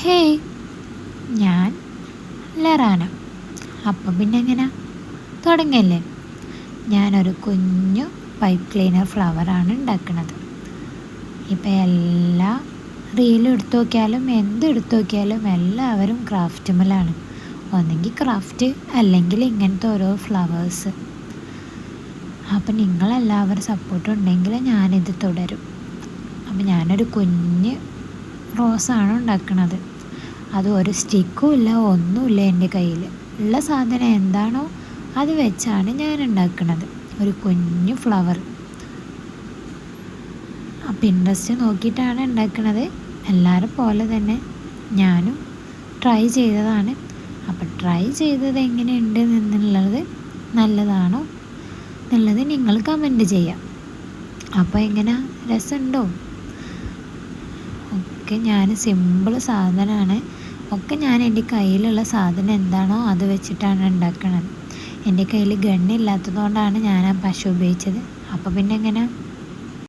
Hey, ഞാൻ ലറാന. അപ്പം പിന്നെ എങ്ങനെ തുടങ്ങല്ലേ? ഞാനൊരു കുഞ്ഞു പൈപ്പ് ക്ലീനർ ഫ്ലവറാണ് ഉണ്ടാക്കുന്നത്. ഇപ്പം എല്ലാ റീലും എടുത്തു നോക്കിയാലും എന്തെടുത്തു നോക്കിയാലും എല്ലാവരും ക്രാഫ്റ്റുമലാണ്. ഒന്നെങ്കിൽ ക്രാഫ്റ്റ് അല്ലെങ്കിൽ ഇങ്ങനത്തെ ഓരോ ഫ്ലവേഴ്സ്. അപ്പം നിങ്ങളെല്ലാവരും സപ്പോർട്ട് ഉണ്ടെങ്കിൽ ഞാനിത് തുടരും. അപ്പം ഞാനൊരു കുഞ്ഞ് റോസാണ് ഉണ്ടാക്കുന്നത്. അത് ഒരു സ്റ്റിക്കും ഇല്ല, ഒന്നുമില്ല എൻ്റെ കയ്യിൽ. ഉള്ള സാധനം എന്താണോ അത് വെച്ചാണ് ഞാൻ ഉണ്ടാക്കുന്നത്. ഒരു കുഞ്ഞു ഫ്ലവർ. പിൻട്രസ്റ്റ് നോക്കിയിട്ടാണ് ഉണ്ടാക്കുന്നത്. എല്ലാവരും പോലെ തന്നെ ഞാനും ട്രൈ ചെയ്തതാണ്. അപ്പം ട്രൈ ചെയ്തത് എങ്ങനെയുണ്ട് എന്നുള്ളത്, നല്ലതാണോ എന്നുള്ളത് നിങ്ങൾ കമൻറ്റ് ചെയ്യാം. അപ്പോൾ എങ്ങനെ, രസമുണ്ടോ? ഒക്കെ ഞാൻ സിമ്പിൾ സാധനമാണ്. ഒക്കെ ഞാൻ എൻ്റെ കയ്യിലുള്ള സാധനം എന്താണോ അത് വെച്ചിട്ടാണ് ഉണ്ടാക്കുന്നത്. എൻ്റെ കയ്യിൽ ഗണ്ണില്ലാത്തത് കൊണ്ടാണ് ഞാൻ ആ പശ ഉപയോഗിച്ചത്. അപ്പോൾ പിന്നെ എങ്ങനെ